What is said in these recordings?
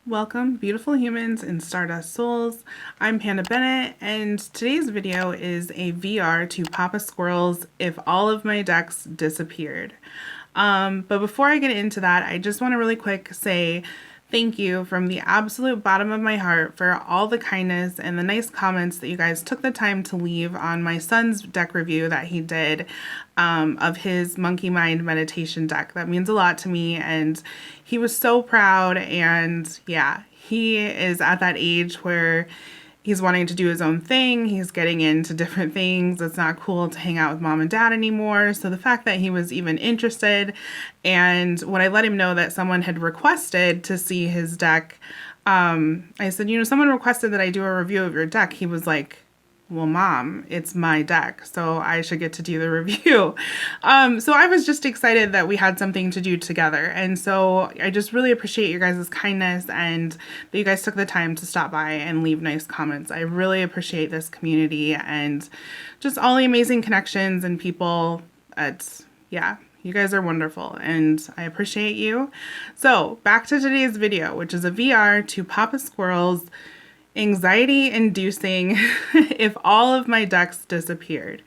Welcome, beautiful humans and stardust souls. I'm Panda Bennett, and today's video is a VR to Pappa Squirrel's If All of My Decks Disappeared. But before I get into that, I just want to really quick say thank you from the absolute bottom of my heart for all the kindness and the nice comments that you guys took the time to leave on my son's deck review that he did of his Monkey Mind meditation deck. That means a lot to me, and he was so proud. And yeah, he is at that age where he's wanting to do his own thing. He's getting into different things. It's not cool to hang out with mom and dad anymore. So the fact that he was even interested, and when I let him know that someone had requested to see his deck, I said, someone requested that I do a review of your deck. He was like, well, mom, it's my deck, so I should get to do the review. So I was just excited that we had something to do together. And so I just really appreciate your guys' kindness and that you guys took the time to stop by and leave nice comments. I really appreciate this community and just all the amazing connections and people. You guys are wonderful and I appreciate you. So back to today's video, which is a VR to Pappa Squirrel's anxiety inducing if all of my decks disappeared.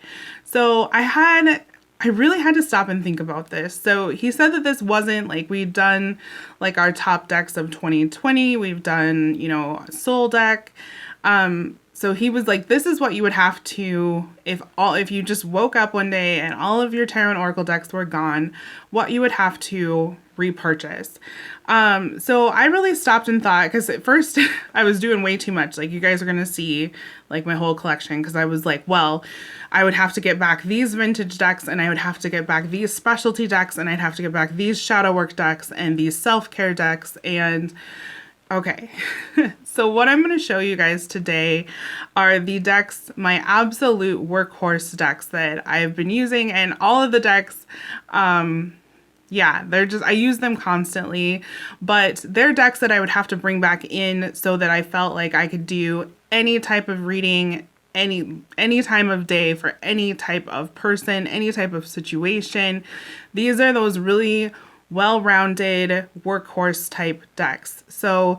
So I really had to stop and think about this. So he said that this wasn't like we'd done like our top decks of 2020. We've done, a soul deck. So he was like, this is what you would have to, if you just woke up one day and all of your Tarot and Oracle decks were gone, what you would have to repurchase. So I really stopped and thought, because at first I was doing way too much. Like, you guys are going to see like my whole collection, because I was like, well, I would have to get back these vintage decks, and I would have to get back these specialty decks, and I'd have to get back these shadow work decks and these self-care decks. And okay, so what I'm going to show you guys today are the decks, my absolute workhorse decks that I've been using, and all of the decks, I use them constantly, but they're decks that I would have to bring back in so that I felt like I could do any type of reading, any time of day for any type of person, any type of situation. These are those really well-rounded workhorse type decks. So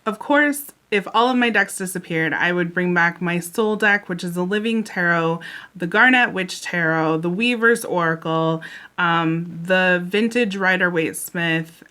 of course, if all of my decks disappeared, I would bring back my Soul deck, which is the Living Tarot, the Garnet Witch Tarot, the Weaver's Oracle, the Vintage Rider-Waite-Smith.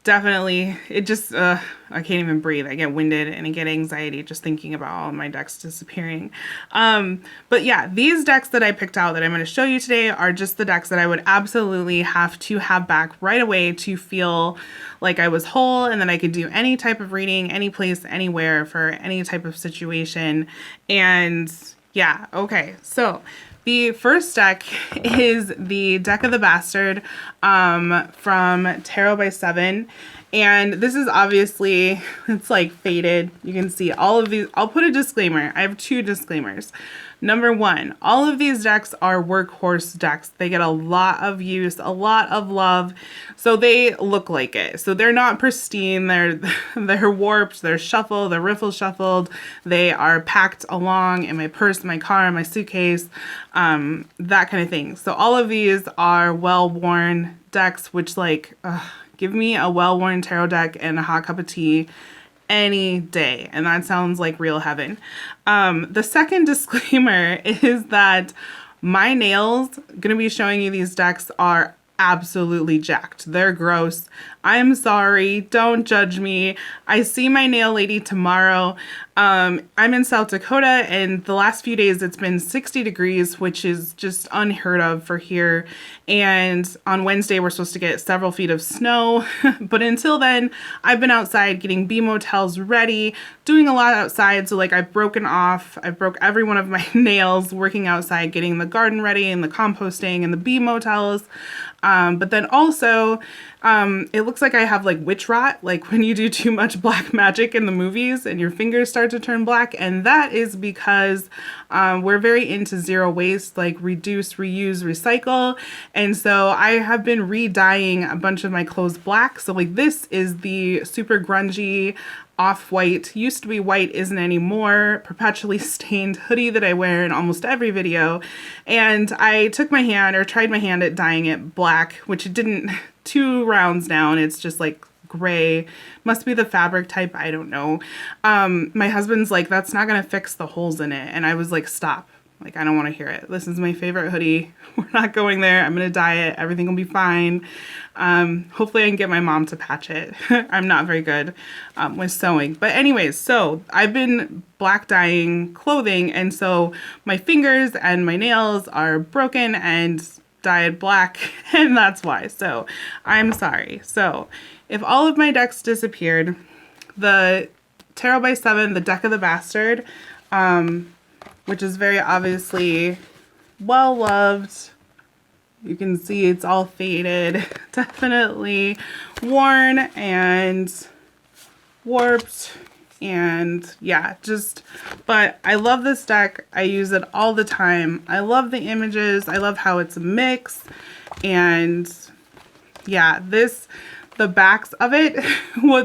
Definitely, it just, I can't even breathe. I get winded and I get anxiety just thinking about all of my decks disappearing. But yeah, these decks that I picked out that I'm going to show you today are just the decks that I would absolutely have to have back right away to feel like I was whole and that I could do any type of reading, any place, anywhere for any type of situation. And yeah, okay, so the first deck is the Deck of the Bastard from Tarot by Seven. And this is obviously, it's like faded. You can see all of these. I'll put a disclaimer. I have two disclaimers. Number one, all of these decks are workhorse decks. They get a lot of use, a lot of love. So they look like it. So they're not pristine. They're warped. They're shuffled. They're riffle shuffled. They are packed along in my purse, my car, my suitcase, that kind of thing. So all of these are well-worn decks, which give me a well-worn tarot deck and a hot cup of tea any day, and that sounds like real heaven. The second disclaimer is that my nails, gonna be showing you these decks, are absolutely jacked. They're gross. I'm sorry. Don't judge me. I see my nail lady tomorrow. I'm in South Dakota, and the last few days it's been 60 degrees, which is just unheard of for here. And on Wednesday, we're supposed to get several feet of snow. But until then, I've been outside getting bee motels ready, doing a lot outside. So I broke every one of my nails working outside, getting the garden ready and the composting and the bee motels. But then also, it looks like I have witch rot, like when you do too much black magic in the movies and your fingers start to turn black. And that is because we're very into zero waste, like reduce, reuse, recycle. And so I have been re-dyeing a bunch of my clothes black. So this is the super grungy off-white, used to be white, isn't anymore, perpetually stained hoodie that I wear in almost every video. And I took my hand, or tried my hand at dyeing it black, which it didn't, 2 rounds down, it's just like gray. Must be the fabric type, I don't know. My husband's like, that's not gonna fix the holes in it. And I was like, stop. Like, I don't want to hear it. This is my favorite hoodie. We're not going there. I'm going to dye it. Everything will be fine. Hopefully I can get my mom to patch it. I'm not very good with sewing. But anyways, so I've been black dyeing clothing, and so my fingers and my nails are broken and dyed black, and that's why. So I'm sorry. So if all of my decks disappeared, the Tarot by 7, the Deck of the Bastard, which is very obviously well loved. You can see it's all faded, definitely worn and warped, and yeah, just, but I love this deck. I use it all the time. I love the images. I love how it's a mix, and yeah, the backs of it,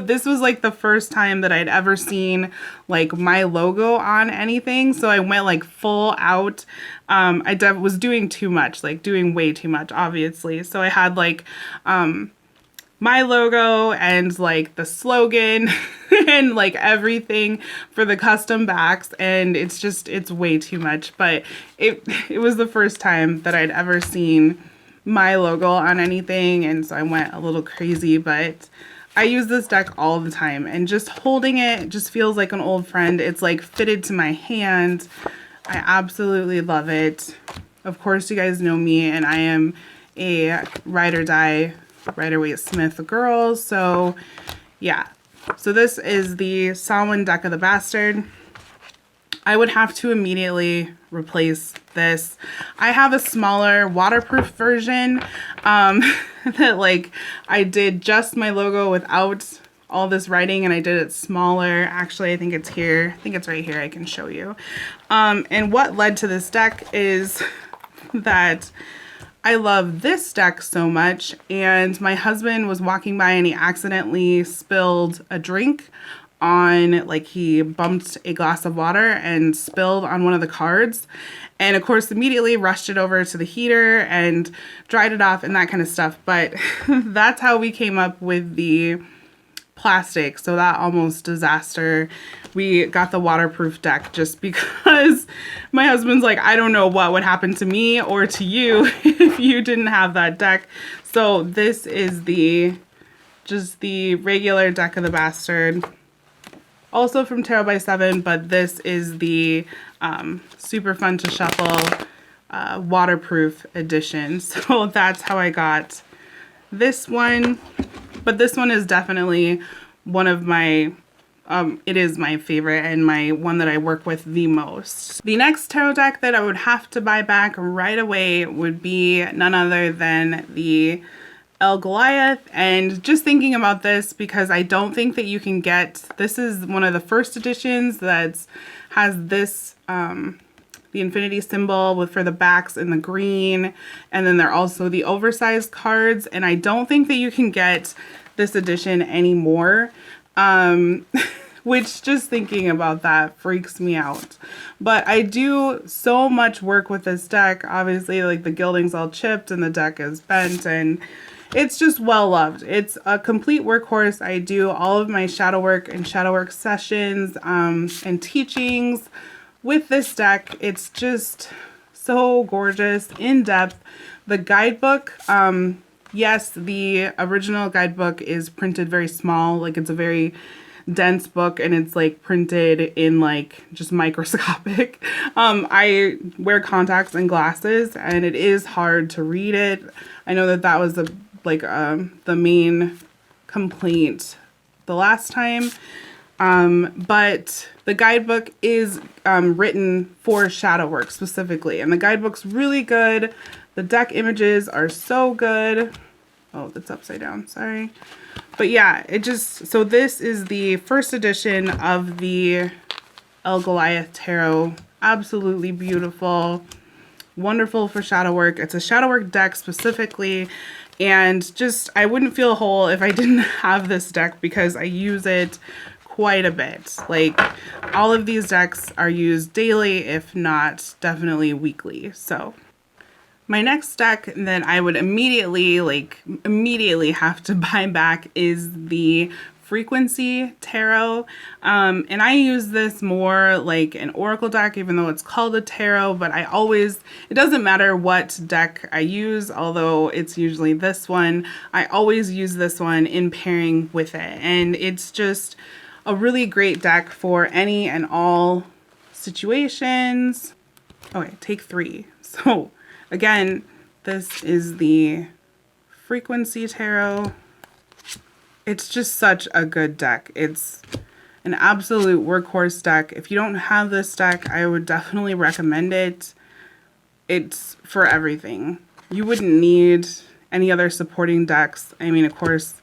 this was like the first time that I'd ever seen like my logo on anything, so I went like full out. I was doing too much, like doing way too much, obviously. So I had like my logo and like the slogan and like everything for the custom backs, and it's way too much. But it was the first time that I'd ever seen my logo on anything, and so I went a little crazy. But I use this deck all the time, and just holding it just feels like an old friend. It's like fitted to my hand. I absolutely love it. Of course, you guys know me, and I am a ride or die, Rider-Waite Smith girl. So yeah, so this is the Samhain Deck of the Bastard. I would have to immediately replace this. I have a smaller waterproof version that like I did just my logo without all this writing, and I did it smaller. Actually, I think it's here. I think it's right here. I can show you. And what led to this deck is that I love this deck so much, and my husband was walking by and he accidentally spilled a drink on, like, he bumped a glass of water and spilled on one of the cards, and of course immediately rushed it over to the heater and dried it off and that kind of stuff. But that's how we came up with the plastic, so that almost disaster. We got the waterproof deck just because my husband's like, I don't know what would happen to me or to you if you didn't have that deck. So this is just the regular Deck of the Bastard, also from Tarot by 7, but this is the super fun to shuffle waterproof edition. So that's how I got this one. But this one is definitely one of my, it is my favorite and my one that I work with the most. The next tarot deck that I would have to buy back right away would be none other than the El Goliath. And just thinking about this, because I don't think that you can get, this is one of the first editions that has this, the infinity symbol for the backs in the green, and then they're also the oversized cards, and I don't think that you can get this edition anymore, which just thinking about that freaks me out. But I do so much work with this deck. Obviously, like, the gilding's all chipped and the deck is bent, and it's just well loved. It's a complete workhorse. I do all of my shadow work and shadow work sessions and teachings with this deck. It's just so gorgeous, in depth. The guidebook, yes, the original guidebook is printed very small, like it's a very dense book, and it's like printed in like just microscopic. I wear contacts and glasses, and it is hard to read it. I know that that was the main complaint the last time. But the guidebook is written for shadow work specifically, and the guidebook's really good. The deck images are so good. Oh, that's upside down, sorry. But yeah, so this is the first edition of the El Goliath Tarot. Absolutely beautiful, wonderful for shadow work. It's a shadow work deck specifically, and just, I wouldn't feel whole if I didn't have this deck, because I use it quite a bit. Like, all of these decks are used daily, if not definitely weekly. So my next deck that I would immediately have to buy back is the Frequency Tarot. And I use this more like an oracle deck, even though it's called a tarot, but it doesn't matter what deck I use, although it's usually this one. I always use this one in pairing with it. And it's just a really great deck for any and all situations. Okay, take 3. So again, this is the Frequency Tarot. It's just such a good deck. It's an absolute workhorse deck. If you don't have this deck, I would definitely recommend it. It's for everything. You wouldn't need any other supporting decks. I mean, of course,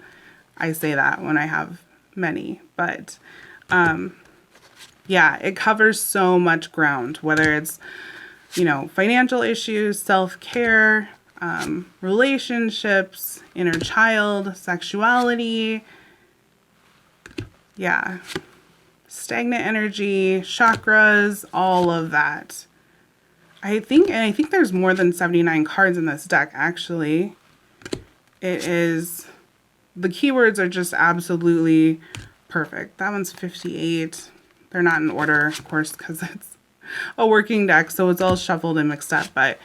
I say that when I have many, but yeah, it covers so much ground, whether it's, you know, financial issues, self-care, relationships, inner child, sexuality, yeah, stagnant energy, chakras, all of that. I think there's more than 79 cards in this deck, actually. The keywords are just absolutely perfect. That one's 58. They're not in order, of course, because it's a working deck, so it's all shuffled and mixed up, but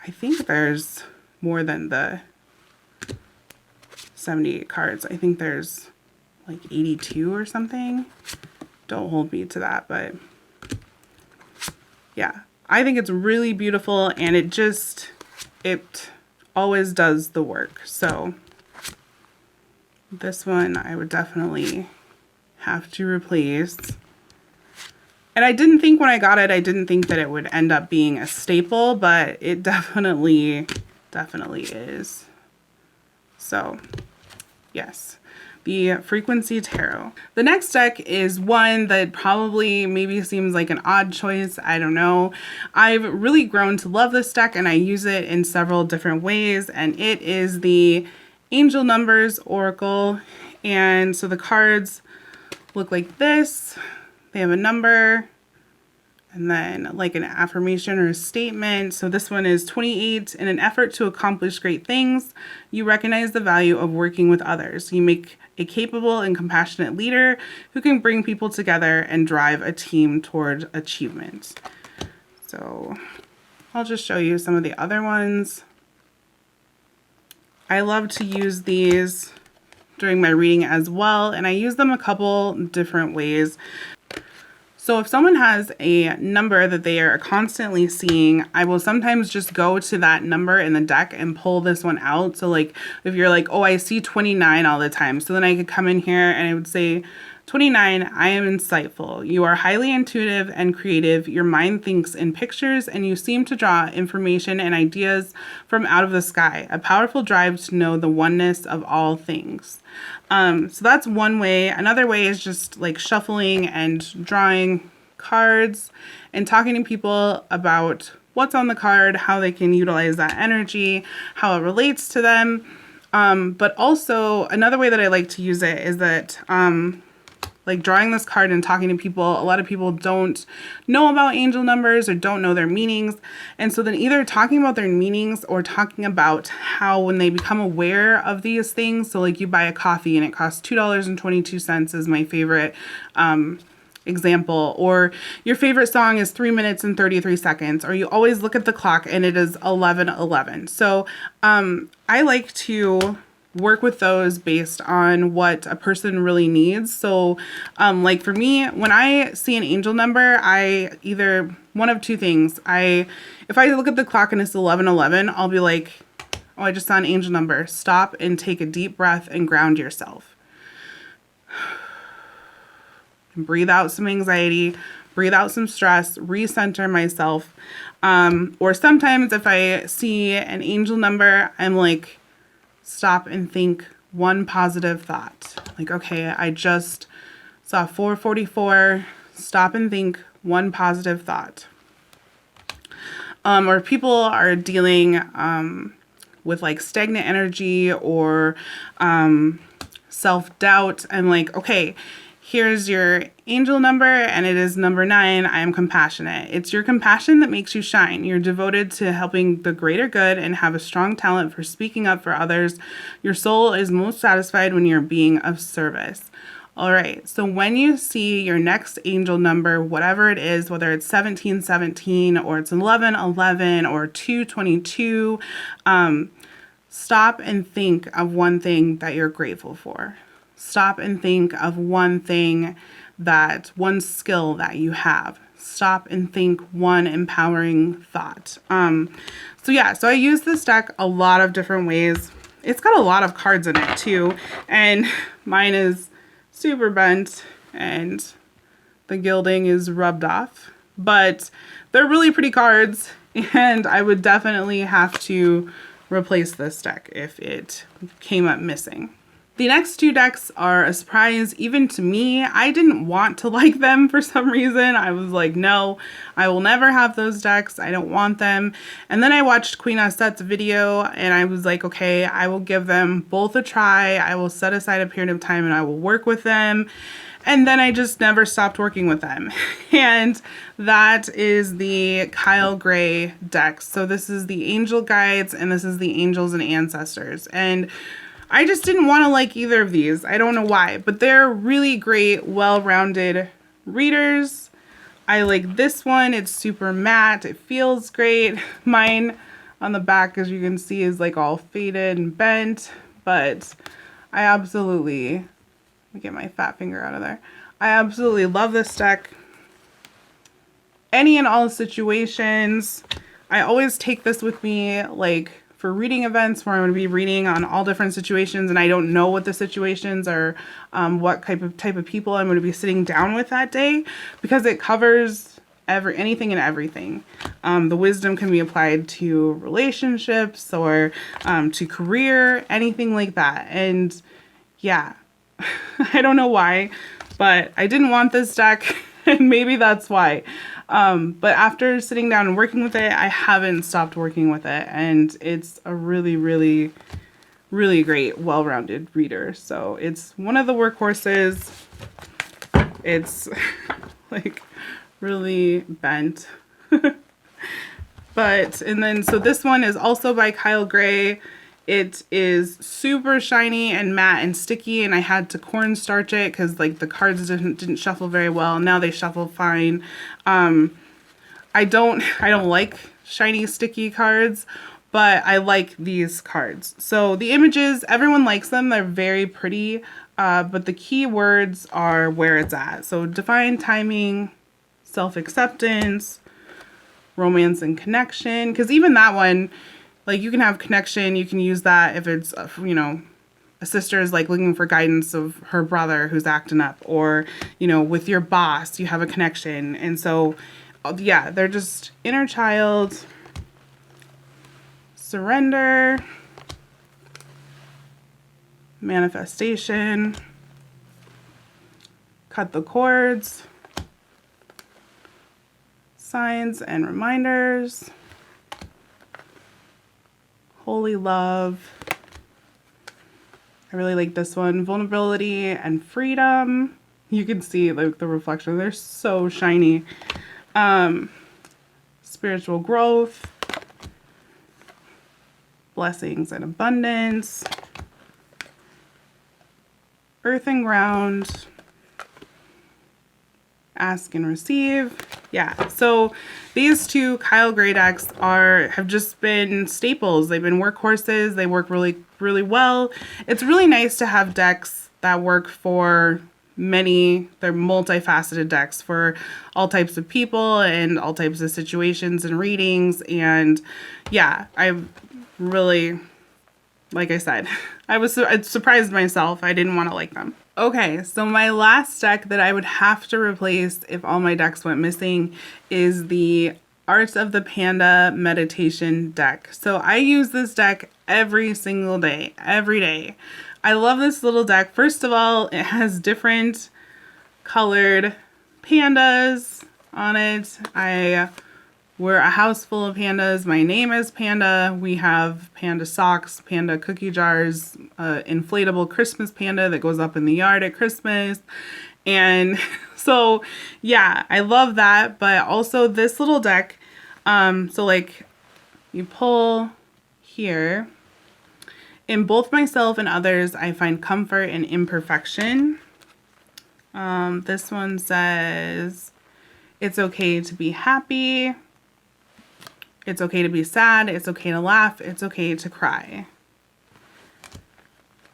I think there's more than the 78 cards. I think there's like 82 or something. Don't hold me to that, but yeah, I think it's really beautiful, and it always does the work. So this one I would definitely have to replace. And I didn't think when I got it, I didn't think that it would end up being a staple, but it definitely is. So, yes, the Frequency Tarot. The next deck is one that probably maybe seems like an odd choice. I don't know. I've really grown to love this deck, and I use it in several different ways, and it is the Angel Numbers Oracle. And so the cards look like this. They have a number and then like an affirmation or a statement. So this one is 28. In an effort to accomplish great things, you recognize the value of working with others. You make a capable and compassionate leader who can bring people together and drive a team toward achievement. So I'll just show you some of the other ones. I love to use these during my reading as well, and I use them a couple different ways. So if someone has a number that they are constantly seeing, I will sometimes just go to that number in the deck and pull this one out. So like if you're like, oh, I see 29 all the time. So then I could come in here and I would say, 29, I am insightful. You are highly intuitive and creative. Your mind thinks in pictures, and you seem to draw information and ideas from out of the sky. A powerful drive to know the oneness of all things. So that's one way. Another way is just like shuffling and drawing cards and talking to people about what's on the card, how they can utilize that energy, how it relates to them. But also another way that I like to use it is that like drawing this card and talking to people, a lot of people don't know about angel numbers or don't know their meanings. And so then either talking about their meanings or talking about how when they become aware of these things, so like you buy a coffee and it costs $2.22 is my favorite example, or your favorite song is 3 minutes and 33 seconds, or you always look at the clock and it is 11:11. So I like to work with those based on what a person really needs. So like for me, when I see an angel number, I either one of two things. If I look at the clock and it's 11:11, I'll be like, oh, I just saw an angel number. Stop and take a deep breath and ground yourself. Breathe out some anxiety, breathe out some stress, recenter myself. Or sometimes if I see an angel number, I'm like, stop and think one positive thought. Like, okay, I just saw 444. Stop and think one positive thought. Or people are dealing with like stagnant energy or self-doubt. I'm like, okay, here's your angel number, and it is number 9. I am compassionate. It's your compassion that makes you shine. You're devoted to helping the greater good and have a strong talent for speaking up for others. Your soul is most satisfied when you're being of service. All right, so when you see your next angel number, whatever it is, whether it's 1717 or it's 1111 or 222, stop and think of one thing that you're grateful for. Stop and think of one skill that you have. Stop and think one empowering thought. So I use this deck a lot of different ways. It's got a lot of cards in it too, and mine is super bent and the gilding is rubbed off, but they're really pretty cards, and I would definitely have to replace this deck if it came up missing. The next 2 decks are a surprise even to me. I didn't want to like them for some reason. I was like, no, I will never have those decks. I don't want them. And then I watched Queen Aset's video and I was like, okay, I will give them both a try. I will set aside a period of time and I will work with them. And then I just never stopped working with them. And that is the Kyle Gray deck. So this is the Angel Guides and this is the Angels and Ancestors. And I just didn't want to like either of these. I don't know why, but they're really great, well-rounded readers. I like this one. It's super matte. It feels great. Mine on the back, as you can see, is like all faded and bent, but I absolutely, let me get my fat finger out of there. I absolutely love this deck. Any and all situations. I always take this with me, like, for reading events where I'm going to be reading on all different situations and I don't know what the situations are, what type of people I'm going to be sitting down with that day, because it covers anything and everything. The wisdom can be applied to relationships or to career, anything like that. And yeah, I don't know why, but I didn't want this deck and maybe that's why. But after sitting down and working with it, I haven't stopped working with it. And it's a really, really, really great, well-rounded reader. So it's one of the workhorses. It's like really bent. So this one is also by Kyle Gray. It is super shiny and matte and sticky, and I had to cornstarch it because like the cards didn't shuffle very well. Now they shuffle fine. I don't like shiny sticky cards, but I like these cards. So the images, everyone likes them. They're very pretty, but the key words are where it's at. So divine timing, self-acceptance, romance and connection. Because even that one, like you can have connection, you can use that if it's, a sister is like looking for guidance of her brother who's acting up, or, with your boss, you have a connection. And so, yeah, they're just inner child, surrender, manifestation, cut the cords, signs and reminders, holy love. I really like this one. Vulnerability and freedom. You can see like the reflection. They're so shiny. Spiritual growth. Blessings and abundance. Earth and ground. Ask and receive. Yeah, so these 2 Kyle Gray decks have just been staples. They've been workhorses. They work really, really well. It's really nice to have decks that work for they're multifaceted decks for all types of people and all types of situations and readings. And yeah, I really, like I said, I surprised myself. I didn't want to like them. Okay, so my last deck that I would have to replace if all my decks went missing is the Art of the Panda meditation deck. So I use this deck every single day, every day. I love this little deck. First of all, it has different colored pandas on it. I We're a house full of pandas. My name is Panda. We have panda socks, panda cookie jars, inflatable Christmas panda that goes up in the yard at Christmas. And so, yeah, I love that. But also this little deck, so like you pull here. In both myself and others, I find comfort in imperfection. This one says, it's okay to be happy. It's okay to be sad. It's okay to laugh. It's okay to cry.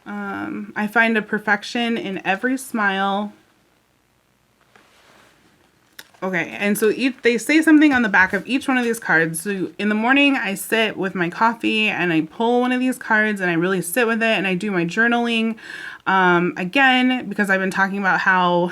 I find a perfection in every smile. Okay, and so they say something on the back of each one of these cards. So in the morning, I sit with my coffee and I pull one of these cards and I really sit with it and I do my journaling. Again, because I've been talking about how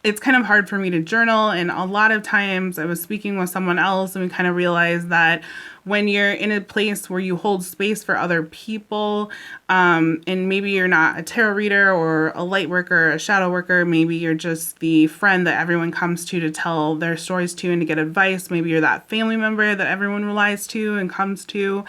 it's kind of hard for me to journal, and a lot of times I was speaking with someone else and we kind of realized that when you're in a place where you hold space for other people, and maybe you're not a tarot reader or a light worker or a shadow worker, maybe you're just the friend that everyone comes to tell their stories to and to get advice. Maybe you're that family member that everyone relies to and comes to,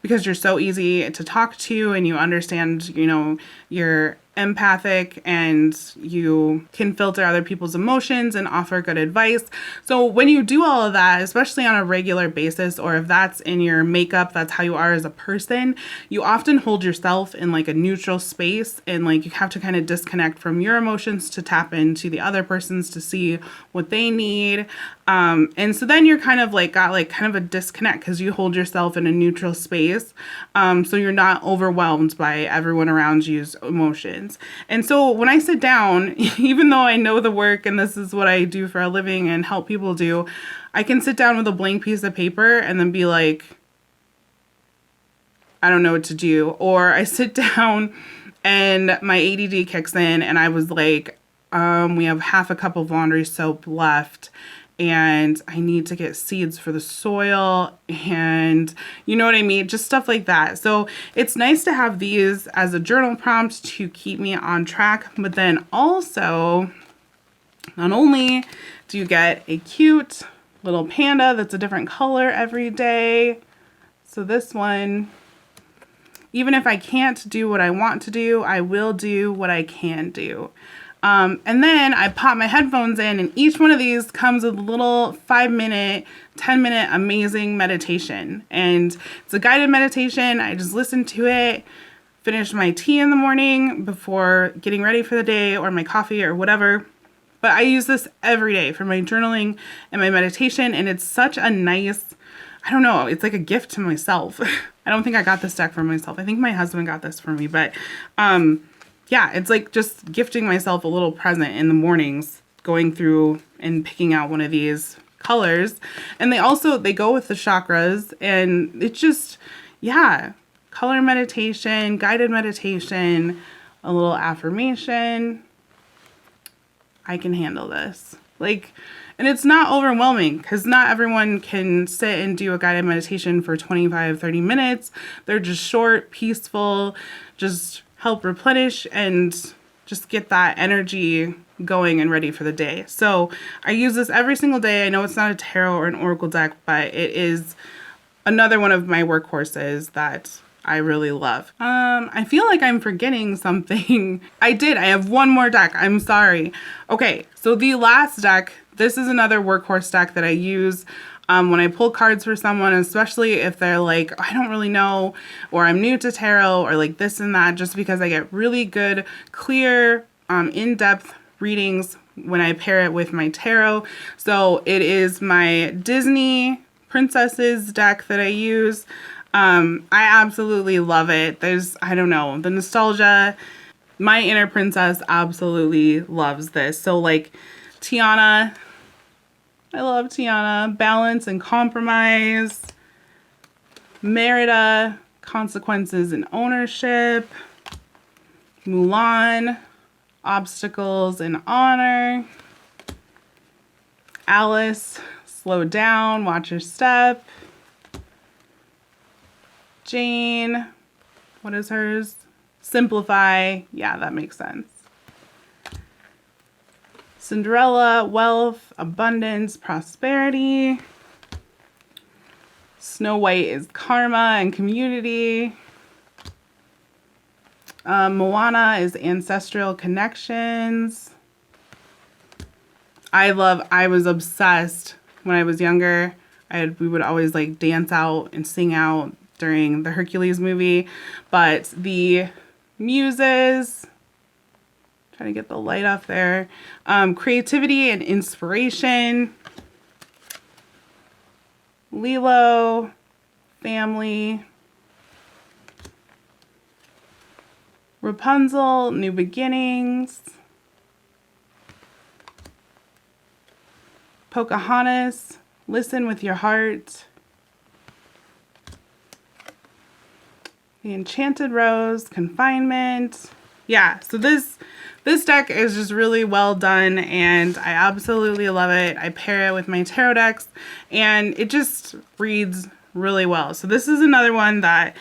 because you're so easy to talk to and you understand, you know, you're empathic and you can filter other people's emotions and offer good advice. So when you do all of that, especially on a regular basis, or if that's in your makeup, that's how you are as a person, you often hold yourself in like a neutral space, and like you have to kind of disconnect from your emotions to tap into the other person's to see what they need. And so then you're kind of like got like kind of a disconnect because you hold yourself in a neutral space. So you're not overwhelmed by everyone around you's emotions. And so when I sit down, even though I know the work and this is what I do for a living and help people do, I can sit down with a blank piece of paper and then be like, I don't know what to do. Or I sit down and my ADD kicks in and I was like, we have half a cup of laundry soap left and I need to get seeds for the soil, and you know what I mean? Just stuff like that. So it's nice to have these as a journal prompt to keep me on track, but then also, not only do you get a cute little panda that's a different color every day. So this one, even if I can't do what I want to do, I will do what I can do. And then I pop my headphones in, and each one of these comes with a little 5-minute, 10-minute amazing meditation. And it's a guided meditation. I just listen to it, finish my tea in the morning before getting ready for the day, or my coffee or whatever. But I use this every day for my journaling and my meditation, and it's such a nice, I don't know, it's like a gift to myself. I don't think I got this deck for myself. I think my husband got this for me, but yeah, it's like just gifting myself a little present in the mornings, going through and picking out one of these colors. And they go with the chakras, and it's just, yeah, color meditation, guided meditation, a little affirmation. I can handle this. Like, and it's not overwhelming because not everyone can sit and do a guided meditation for 25-30 minutes. They're just short, peaceful, just help replenish and just get that energy going and ready for the day. So I use this every single day. I know it's not a tarot or an oracle deck, but it is another one of my workhorses that I really love. I feel like I'm forgetting something. I have one more deck. I'm sorry. Okay, so the last deck, this is another workhorse deck that I use when I pull cards for someone, especially if they're like, I don't really know, or I'm new to tarot, or like this and that, just because I get really good, clear, in-depth readings when I pair it with my tarot. So it is my Disney Princesses deck that I use. I absolutely love it. There's, I don't know, the nostalgia. My inner princess absolutely loves this. So like Tiana, I love Tiana. Balance and compromise. Merida, consequences and ownership. Mulan, obstacles and honor. Alice, slow down, watch your step. Jane, what is hers? Simplify. Yeah, that makes sense. Cinderella, wealth, abundance, prosperity. Snow White is karma and community. Moana is ancestral connections. I was obsessed when I was younger. We would always like dance out and sing out during the Hercules movie. But the muses, trying to get the light off there. Creativity and inspiration. Lilo, family. Rapunzel, new beginnings. Pocahontas, listen with your heart. The Enchanted Rose, confinement. Yeah, so this deck is just really well done and I absolutely love it. I pair it with my tarot decks and it just reads really well. So this is another one that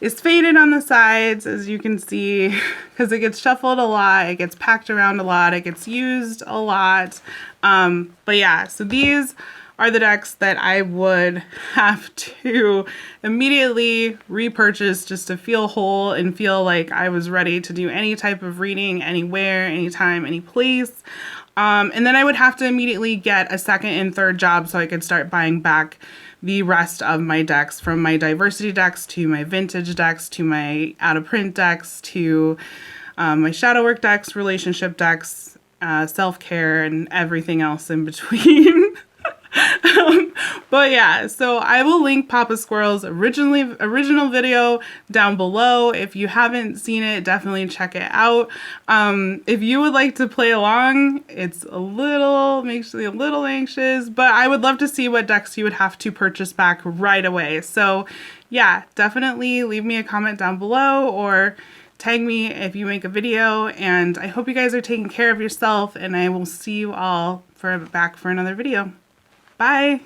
is faded on the sides, as you can see, because it gets shuffled a lot, it gets packed around a lot, it gets used a lot. But yeah, so these are the decks that I would have to immediately repurchase just to feel whole and feel like I was ready to do any type of reading, anywhere, anytime, any place. And then I would have to immediately get a second and third job so I could start buying back the rest of my decks, from my diversity decks to my vintage decks to my out of print decks to my shadow work decks, relationship decks, self-care, and everything else in between. But yeah, so I will link Pappa Squirrel's original video down below. If you haven't seen it, definitely check it out. If you would like to play along, makes me a little anxious, but I would love to see what decks you would have to purchase back right away. So yeah, definitely leave me a comment down below or tag me if you make a video, and I hope you guys are taking care of yourself, and I will see you all back for another video. Bye!